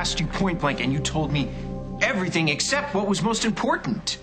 asked you point blank, and you told me everything except what was most important.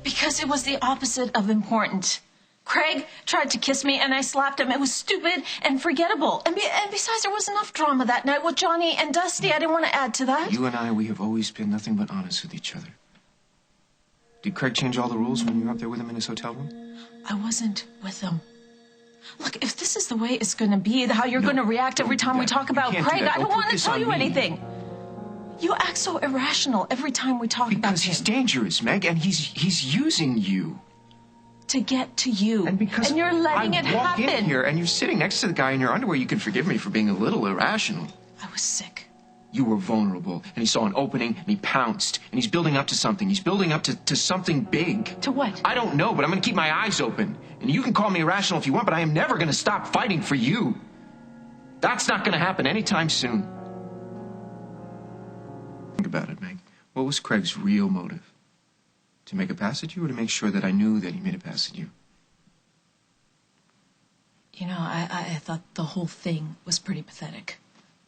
Because it was the opposite of important. Craig tried to kiss me, and I slapped him. It was stupid and forgettable. And besides, there was enough drama that night with Johnny and Dusty. I didn't want to add to that. You and I, we have always been nothing but honest with each other. Did Craig change all the rules when you were up there with him in his hotel room? I wasn't with him. Look, if this is the way it's going to be, how you're going to react every time we talk about Craig, I don't want to tell you anything. You act so irrational every time we talk about him. Because he's dangerous, Meg, and he's using you. To get to you. And because you're letting it happen. I walk in here and you're sitting next to the guy in your underwear, you can forgive me for being a little irrational. I was sick. You were vulnerable, and he saw an opening, and he pounced, and he's building up to something. He's building up to something big. To what? I don't know, but I'm going to keep my eyes open. And you can call me irrational if you want, but I am never going to stop fighting for you. That's not going to happen anytime soon. Think about it, Meg. What was Craig's real motive? To make a pass at you, or to make sure that I knew that he made a pass at you? You know, I thought the whole thing was pretty pathetic.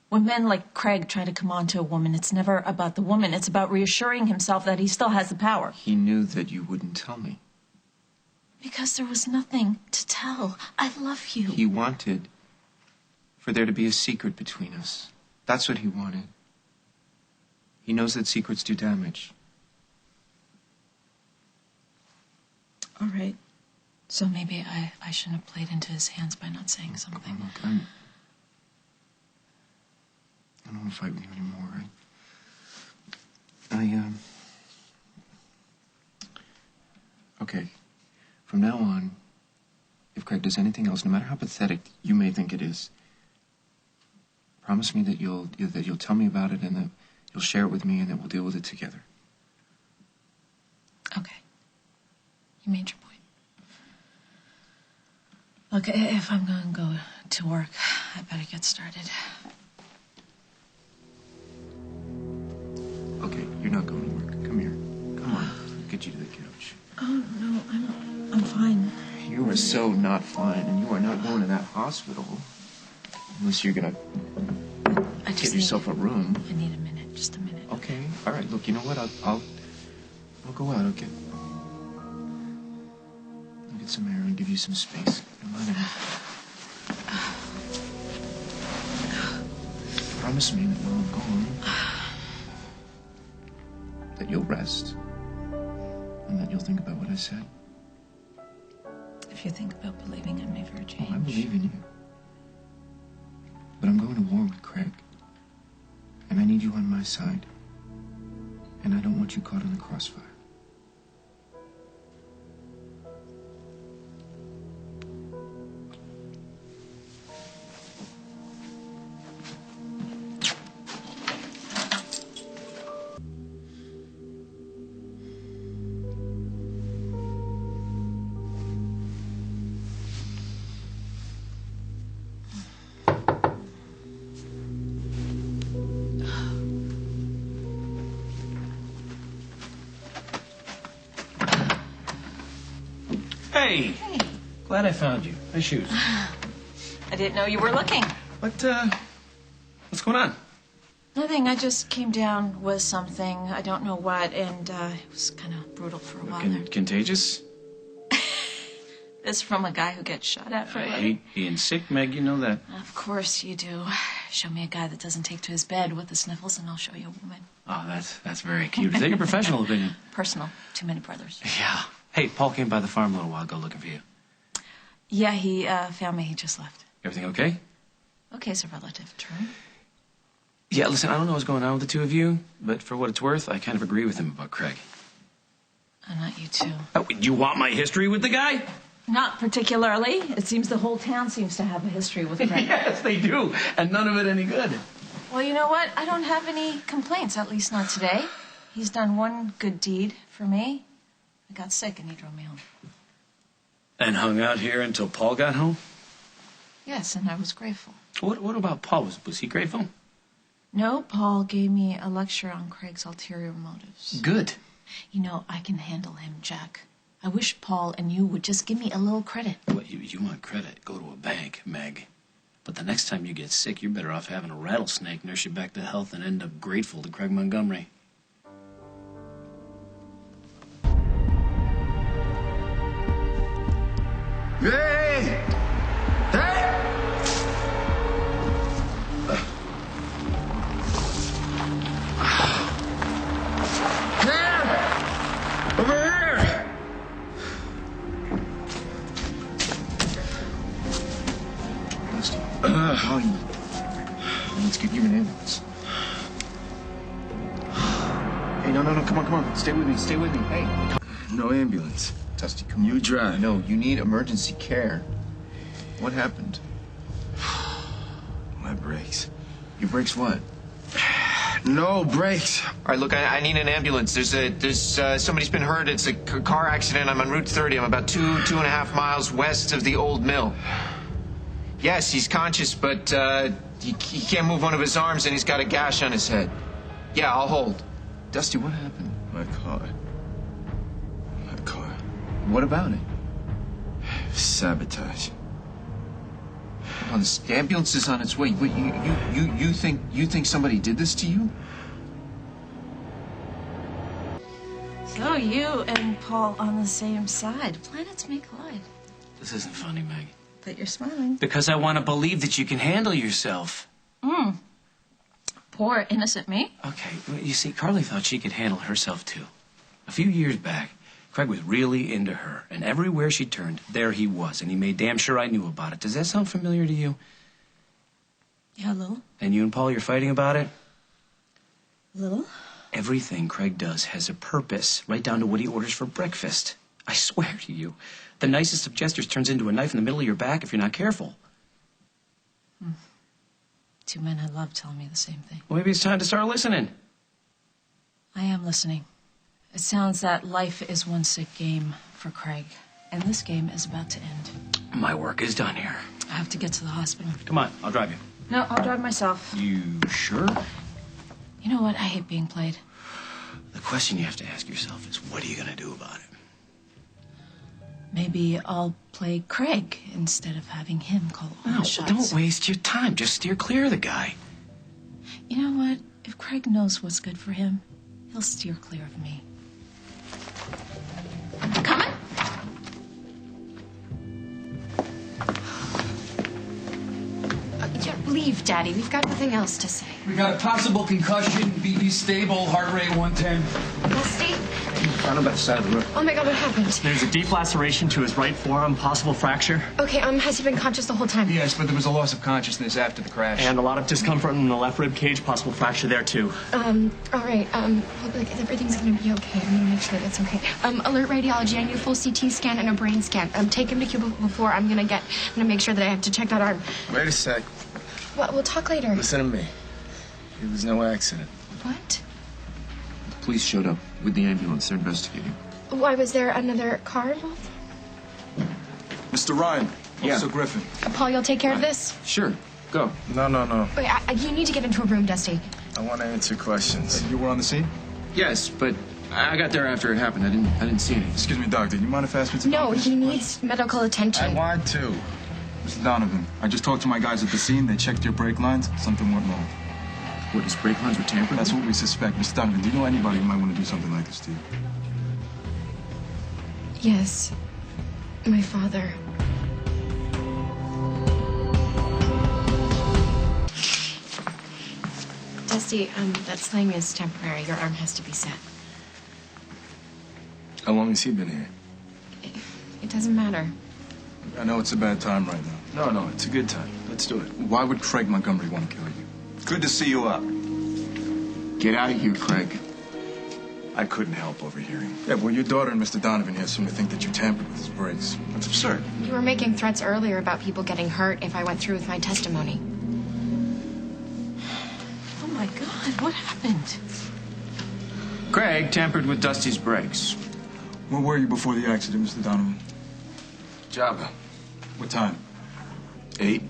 When men like Craig try to come on to a woman, it's never about the woman. It's about reassuring himself that he still has the power. He knew that you wouldn't tell me. Because there was nothing to tell. I love you. He wanted for there to be a secret between us. That's what he wanted. He knows that secrets do damage. All right. So maybe I shouldn't have played into his hands by not saying something. Look, I don't want to fight with you anymore. Okay. From now on, if Craig does anything else, no matter how pathetic you may think it is, promise me that you'll tell me about it and that you'll share it with me and that we'll deal with it together. Okay. You made your point. Look, if I'm going to go to work, I better get started. Okay, you're not going to work. Come here. Come on. I'll get you to the couch. Oh, no, I'm fine. You are so not fine, and you are not going to that hospital unless you're going to get yourself a room. I need a minute. Just a minute. Okay. All right. Look, you know what? I'll go out. I'll get some air and give you some space. Come on in. Promise me that when I'm gone, that you'll rest and that you'll think about what I said. If you think about believing in me for a change. Oh, I believe in you. But I'm going to war with Craig. And I need you on my side. And I don't want you caught in the crossfire. Hey! Glad I found you. Nice shoes. I didn't know you were looking. What's going on? Nothing. I just came down with something. I don't know what, and it was kind of brutal for a while there. Contagious? This from a guy who gets shot at for a living. I hate being sick, Meg. You know that. Of course you do. Show me a guy that doesn't take to his bed with the sniffles, and I'll show you a woman. Oh, that's very cute. Is that your professional opinion? Personal. Too many brothers. Yeah. Hey, Paul came by the farm a little while ago looking for you. Yeah, he found me. He just left. Everything okay? Okay's a relative term. Yeah, listen, I don't know what's going on with the two of you, but for what it's worth, I kind of agree with him about Craig. Not you too. Oh, you want my history with the guy? Not particularly. It seems the whole town seems to have a history with Craig. Yes, they do, and none of it any good. Well, you know what? I don't have any complaints, at least not today. He's done one good deed for me. I got sick and he drove me home. And hung out here until Paul got home? Yes, and I was grateful. What about Paul? Was he grateful? No, Paul gave me a lecture on Craig's ulterior motives. Good. You know, I can handle him, Jack. I wish Paul and you would just give me a little credit. What, you want credit? Go to a bank, Meg. But the next time you get sick, you're better off having a rattlesnake nurse you back to health and end up grateful to Craig Montgomery. Hey! Hey! Here! Over here! Dusty, how are you? Let's get you an ambulance. Hey, no, come on. Stay with me. Hey. No ambulance. Dusty, come on. You drive. No, you need emergency care. What happened? My brakes. Your brakes what? No brakes. All right, look, I need an ambulance. There's somebody's been hurt. It's a car accident. I'm on Route 30. I'm about two and a half miles west of the old mill. Yes, he's conscious, but he can't move one of his arms, and he's got a gash on his head. Yeah, I'll hold. Dusty, what happened? My car. What about it? Sabotage. Hold on, this ambulance is on its way. Wait, you think somebody did this to you? So you and Paul on the same side. Planets may collide. This isn't funny, Meg. But you're smiling. Because I want to believe that you can handle yourself. Poor innocent me. Okay, well, you see, Carly thought she could handle herself, too. A few years back, Craig was really into her, and everywhere she turned, there he was, and he made damn sure I knew about it. Does that sound familiar to you? Yeah, a little. And you and Paul, you're fighting about it? A little. Everything Craig does has a purpose, right down to what he orders for breakfast. I swear to you, the nicest of gestures turns into a knife in the middle of your back if you're not careful. Two men I love tell me the same thing. Well, maybe it's time to start listening. I am listening. It sounds that life is one sick game for Craig, and this game is about to end. My work is done here. I have to get to the hospital. Come on, I'll drive you. No, I'll drive myself. You sure? You know what? I hate being played. The question you have to ask yourself is, what are you going to do about it? Maybe I'll play Craig instead of having him call all No, the shots. don't waste your time. Just steer clear of the guy. You know what? If Craig knows what's good for him, he'll steer clear of me. Coming? Leave, Daddy. We've got nothing else to say. We got a possible concussion, BP stable, heart rate 110. Dusty? Found him by the side of the road. Oh my God, what happened? There's a deep laceration to his right forearm, possible fracture, Okay, has he been conscious the whole time? Yes, but there was a loss of consciousness after the crash. and a lot of discomfort in the left rib cage, possible fracture there too. All right, like, everything's gonna be okay. I'm gonna make sure that's okay. Alert radiology. I need a full CT scan and a brain scan. Take him to cubicle 4. I'm gonna make sure that I have to check that arm. Wait a sec. Well, we'll talk later. Listen to me. It was no accident. What? The police showed up with the ambulance. They're investigating. Why, was there another car involved? Mr. Ryan. Yeah. Officer Griffin. Paul, you'll take care of this? Sure, go. No. Wait, you need to get into a room, Dusty. I want to answer questions. You were on the scene? Yes, but I got there after it happened. I didn't see anything. Excuse me, doctor. You mind if I ask you to No, he needs medical attention. I want to. Mr. Donovan, I just talked to my guys at the scene. They checked your brake lines. Something went wrong. What, his brake lines were tampered? That's what we suspect. Mr. Donovan, do you know anybody who might want to do something like this to you? Yes, my father. Dusty, that sling is temporary. Your arm has to be set. How long has he been here? It doesn't matter. I know it's a bad time right now. No, it's a good time. Let's do it. Why would Craig Montgomery want to kill you? Good to see you up. Get out of here, Craig. I couldn't help overhearing. Yeah, well, your daughter and Mr. Donovan here seem to think that you tampered with his brakes. That's absurd. You were making threats earlier about people getting hurt if I went through with my testimony. Oh my God, what happened? Craig tampered with Dusty's brakes. Where were you before the accident, Mr. Donovan? Java. What time? 8.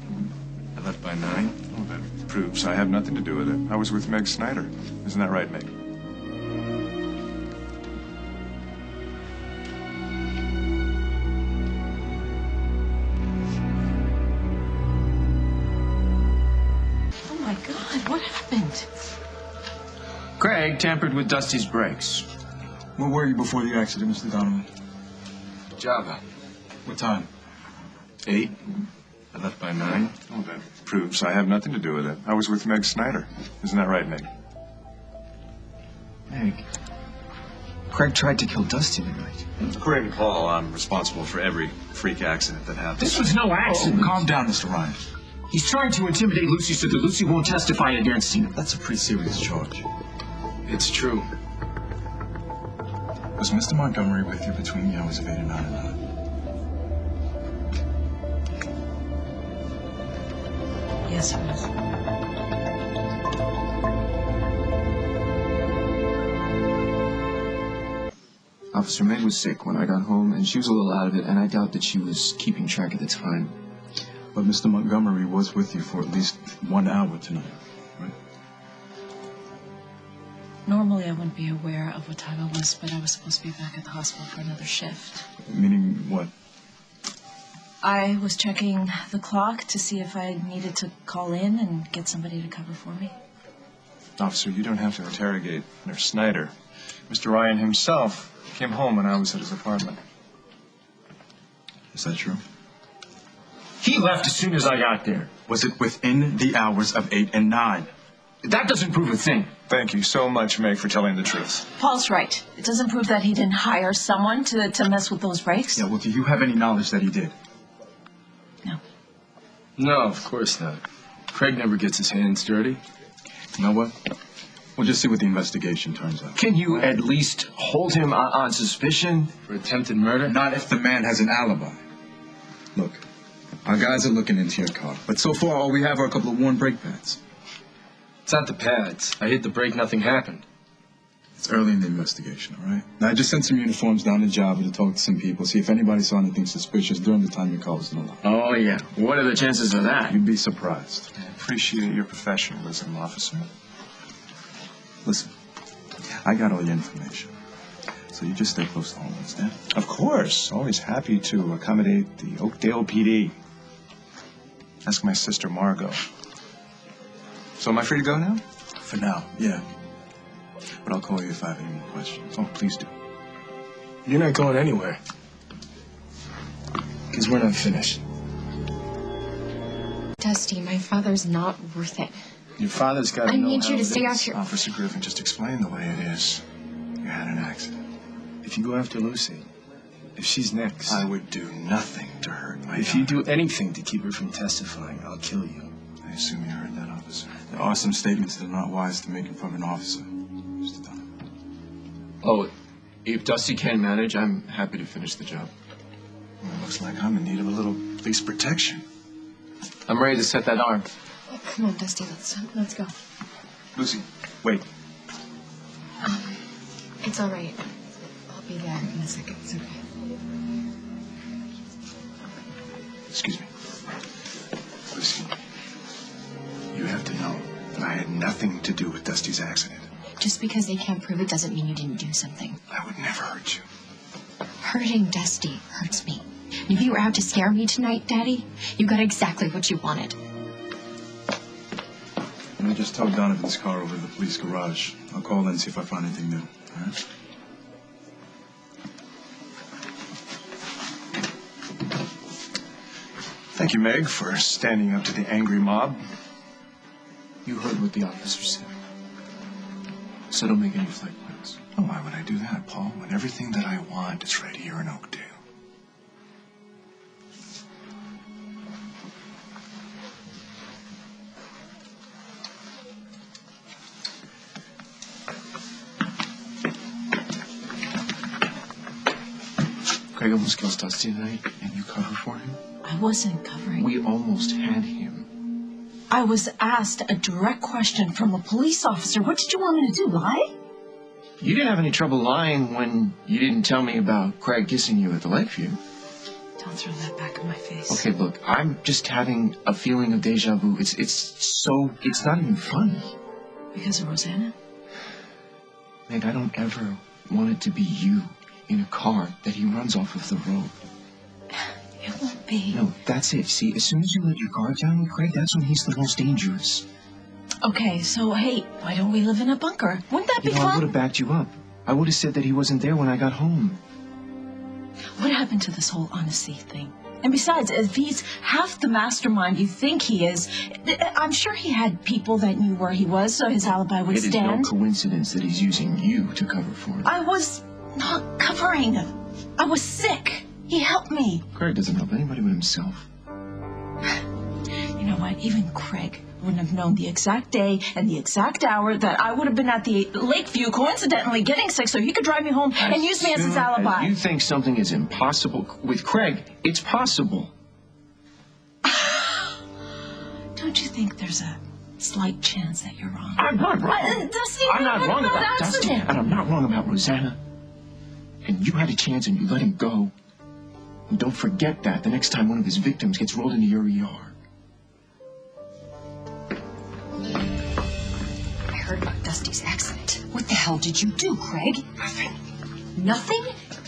I left by 9. Oh, that proves I have nothing to do with it. I was with Meg Snyder. Isn't that right, Meg? Craig tampered with Dusty's brakes. Where were you before the accident, Mr. Donovan? Java. What time? 8. I left by 9. Oh, that proves I have nothing to do with it. I was with Meg Snyder. Isn't that right, Meg? Meg. Craig tried to kill Dusty tonight. According to Paul, I'm responsible for every freak accident that happens. This was no accident. Oh, calm down, Mr. Ryan. He's trying to intimidate Lucy so that Lucy won't testify against him. That's a pretty serious charge. It's true. Was Mr. Montgomery with you between the hours of 8 and 9 and 9? Yes, he was. Officer Meg was sick when I got home, and she was a little out of it, and I doubt that she was keeping track of the time. But Mr. Montgomery was with you for at least 1 hour tonight, right? Normally, I wouldn't be aware of what time it was, but I was supposed to be back at the hospital for another shift. Meaning what? I was checking the clock to see if I needed to call in and get somebody to cover for me. Officer, you don't have to interrogate Nurse Snyder. Mr. Ryan himself came home when I was at his apartment. Is that true? He left as soon as I got there. Was it within the hours of 8 and 9? That doesn't prove a thing. Thank you so much, Meg, for telling the truth. Paul's right. It doesn't prove that he didn't hire someone to mess with those brakes. Yeah, well, do you have any knowledge that he did? No. No, of course not. Craig never gets his hands dirty. You know what? We'll just see what the investigation turns out. Can you at least hold him on suspicion for attempted murder? Not if the man has an alibi. Look, our guys are looking into your car, but so far all we have are a couple of worn brake pads. It's not the pads. I hit the brake, nothing happened. It's early in the investigation, all right? Now, I just sent some uniforms down to Java to talk to some people, see if anybody saw anything suspicious during the time your car was in the lot. Oh, yeah. What are the chances of that? You'd be surprised. I appreciate your professionalism, officer. Listen, I got all your information. So you just stay close to home, understand? Of course. Always happy to accommodate the Oakdale PD. Ask my sister, Margot. So am I free to go now? For now, yeah. But I'll call you if I have any more questions. Oh, please do. You're not going anywhere. Because we're not finished. Dusty, my father's not worth it. Your father's got to I know need how you to it stay is. out here. Officer Griffin, just explain the way it is. You had an accident. If you go after Lucy, if she's next... I would do nothing to hurt my If you do anything to keep her from testifying, I'll kill you. I assume you heard that, officer. There are some statements that are not wise to make in front of an officer, Mr. Donovan. Oh, if Dusty can't manage, I'm happy to finish the job. Well, it looks like I'm in need of a little police protection. I'm ready to set that arm. Oh, come on, Dusty, let's go. Lucy, wait. It's all right. I'll be there in a second. It's okay. Excuse me. Lucy, you have to know that I had nothing to do with Dusty's accident. Just because they can't prove it doesn't mean you didn't do something. I would never hurt you. Hurting Dusty hurts me. And if you were out to scare me tonight, Daddy, you got exactly what you wanted. Let me just tow Donovan's car over to the police garage. I'll call in and see if I find anything new, all right? Thank you, Meg, for standing up to the angry mob. You heard what the officer said. So don't make any flight plans. Oh, why would I do that, Paul, when everything that I want is right here in Oakdale? Craig almost kills Dusty tonight, and you cover for him? I wasn't covering. We almost had him. I was asked a direct question from a police officer. What did you want me to do, lie? You didn't have any trouble lying when you didn't tell me about Craig kissing you at the Lakeview. Don't throw that back in my face. Okay, look, I'm just having a feeling of deja vu. It's not even funny. Because of Rosanna? Meg, I don't ever want it to be you in a car that he runs off of the road. It won't be. No, that's it. See, as soon as you let your guard down with Craig, that's when he's the most dangerous. Okay, so hey, why don't we live in a bunker? Wouldn't that be I fun? would have backed you up. I would have said that he wasn't there when I got home. What happened to this whole honesty thing? And besides, if he's half the mastermind you think he is, I'm sure he had people that knew where he was, so his alibi would It is stand. no coincidence that he's using you to cover for it. I was not covering. I was sick. He helped me. Craig doesn't help anybody but himself. You know what? Even Craig wouldn't have known the exact day and the exact hour that I would have been at the Lakeview, coincidentally getting sick, so he could drive me home and use me as his alibi. You think something is impossible with Craig? It's possible. Don't you think there's a slight chance that you're wrong? I'm not wrong. Dusty, I'm not wrong about Dusty, accident. and I'm not wrong about Rosanna. And you had a chance and you let him go. And don't forget that the next time one of his victims gets rolled into your ER. I heard about Dusty's accident. What the hell did you do, Craig? Nothing. Nothing?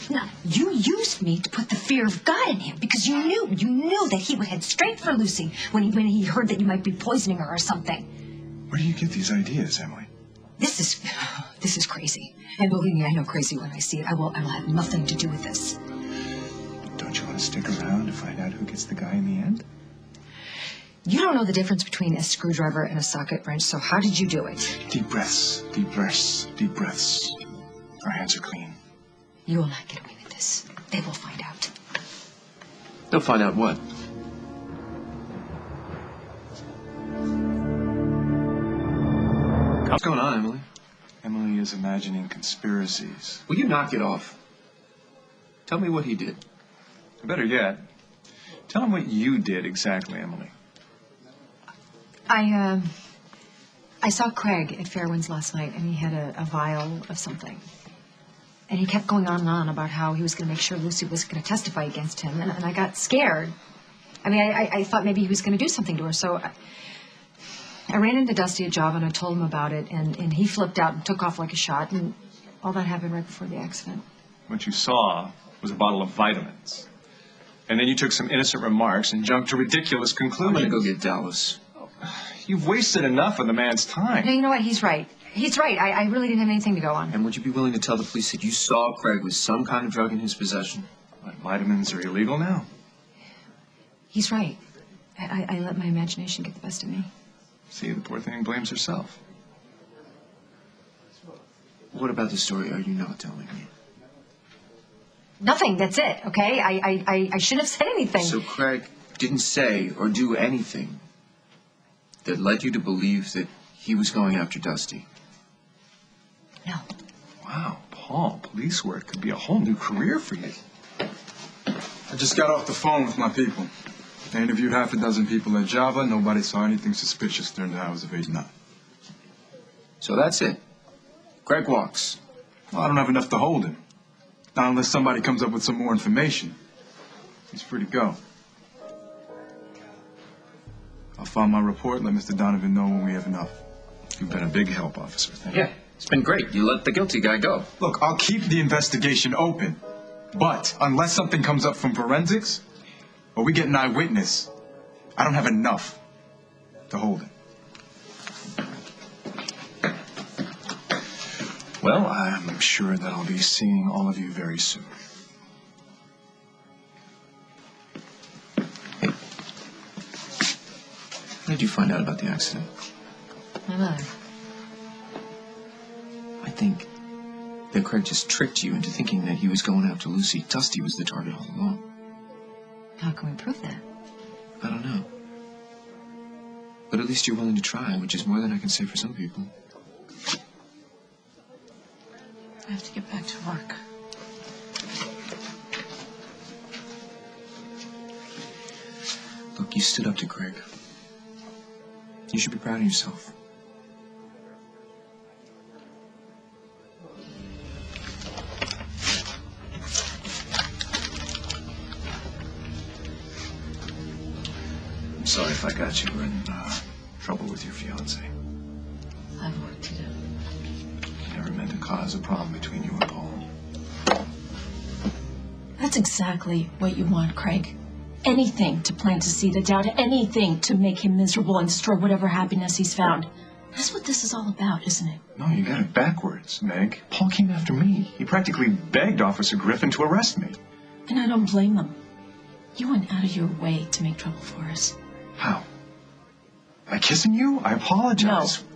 No, you used me to put the fear of God in him because you knew that he would head straight for Lucy when he heard that you might be poisoning her or something. Where do you get these ideas, Emily? This is crazy. And believe me, I know crazy when I see it. I will have nothing to do with this. Don't you want to stick around to find out who gets the guy in the end? You don't know the difference between a screwdriver and a socket wrench, so how did you do it? Deep breaths, deep breaths, deep breaths. Our hands are clean. You will not get away with this. They will find out. They'll find out what? What's going on, Emily? Emily is imagining conspiracies. Will you knock it off? Tell me what he did. Better yet, tell him what you did exactly, Emily. I saw Craig at Fairwinds last night, and he had a vial of something. And he kept going on and on about how he was going to make sure Lucy was going to testify against him. And I got scared. I mean, I thought maybe he was going to do something to her. So I ran into Dusty at Java, and I told him about it. And he flipped out and took off like a shot. And all that happened right before the accident. What you saw was a bottle of vitamins. And then you took some innocent remarks and jumped to ridiculous I'm conclusions. gonna go get Dallas. You've wasted enough of the man's time. No, you know what? He's right. He's right. I really didn't have anything to go on. And would you be willing to tell the police that you saw Craig with some kind of drug in his possession? What, vitamins are illegal now? He's right. I let my imagination get the best of me. See, the poor thing blames herself. What about the story are you not telling me? Nothing. That's it. Okay. I shouldn't have said anything. So Craig didn't say or do anything that led you to believe that he was going after Dusty? No. Wow, Paul, police work could be a whole new career for you. I just got off the phone with my people. I interviewed half a dozen people at Java. Nobody saw anything suspicious during the hours of 8-9. So that's it. Craig walks. Well, I don't have enough to hold him. Not unless somebody comes up with some more information. He's free to go. I'll file my report, let Mr. Donovan know when we have enough. You've been a big help, officer. Thank you. Yeah, it's been great. You let the guilty guy go. Look, I'll keep the investigation open. But unless something comes up from forensics, or we get an eyewitness, I don't have enough to hold him. Well, I'm sure that I'll be seeing all of you very soon. Hey. How did you find out about the accident? My mother. I think that Craig just tricked you into thinking that he was going after Lucy. Dusty was the target all along. How can we prove that? I don't know. But at least you're willing to try, which is more than I can say for some people. I have to get back to work. Look, you stood up to Craig. You should be proud of yourself. I'm sorry if I got you in trouble with your fiancé. I have work to do. Never meant to cause a problem between you and Paul. That's exactly what you want, Craig. Anything to plant a seed of doubt, anything to make him miserable and destroy whatever happiness he's found. That's what this is all about, isn't it? No, you got it backwards, Meg. Paul came after me. He practically begged Officer Griffin to arrest me. And I don't blame him. You went out of your way to make trouble for us. How? By kissing you? I apologize. No.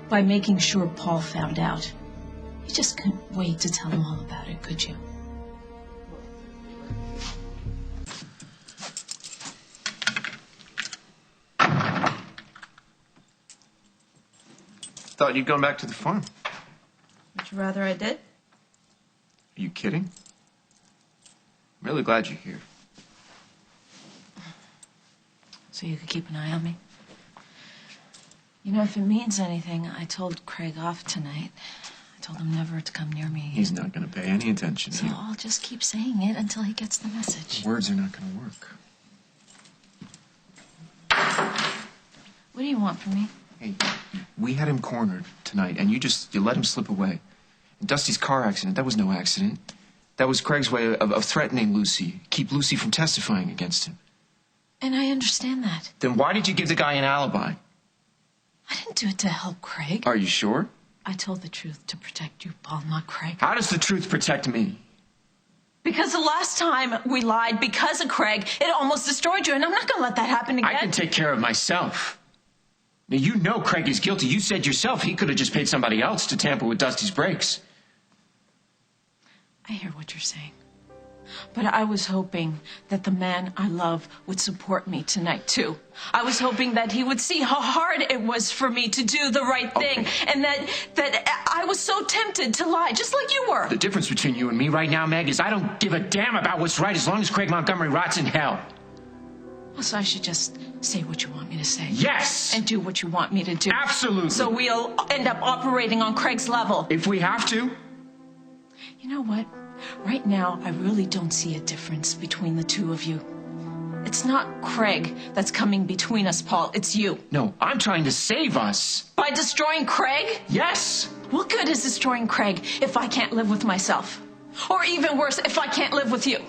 By making sure Paul found out. You just couldn't wait to tell him all about it, could you? Thought you'd gone back to the farm. Would you rather I did? Are you kidding? I'm really glad you're here. So you could keep an eye on me? You know, if it means anything, I told Craig off tonight. I told him never to come near me. He's not going to pay any attention to So you. I'll just keep saying it until he gets the message. Words are not going to work. What do you want from me? Hey, we had him cornered tonight, and you let him slip away. And Dusty's car accident, that was no accident. That was Craig's way of threatening Lucy, keep Lucy from testifying against him. And I understand that. Then why did you give the guy an alibi? I didn't do it to help Craig. Are you sure? I told the truth to protect you, Paul, not Craig. How does the truth protect me? Because the last time we lied because of Craig, it almost destroyed you, and I'm not going to let that happen again. I can take care of myself. Now, you know Craig is guilty. You said yourself he could have just paid somebody else to tamper with Dusty's brakes. I hear what you're saying. But I was hoping that the man I love would support me tonight, too. I was hoping that he would see how hard it was for me to do the right thing, and that I was so tempted to lie, just like you were. The difference between you and me right now, Meg, is I don't give a damn about what's right as long as Craig Montgomery rots in hell. So I should just say what you want me to say. Yes! And do what you want me to do. Absolutely. So we'll end up operating on Craig's level. If we have to. You know what? Right now, I really don't see a difference between the two of you. It's not Craig that's coming between us, Paul. It's you. No, I'm trying to save us. By destroying Craig? Yes! What good is destroying Craig if I can't live with myself? Or even worse, if I can't live with you?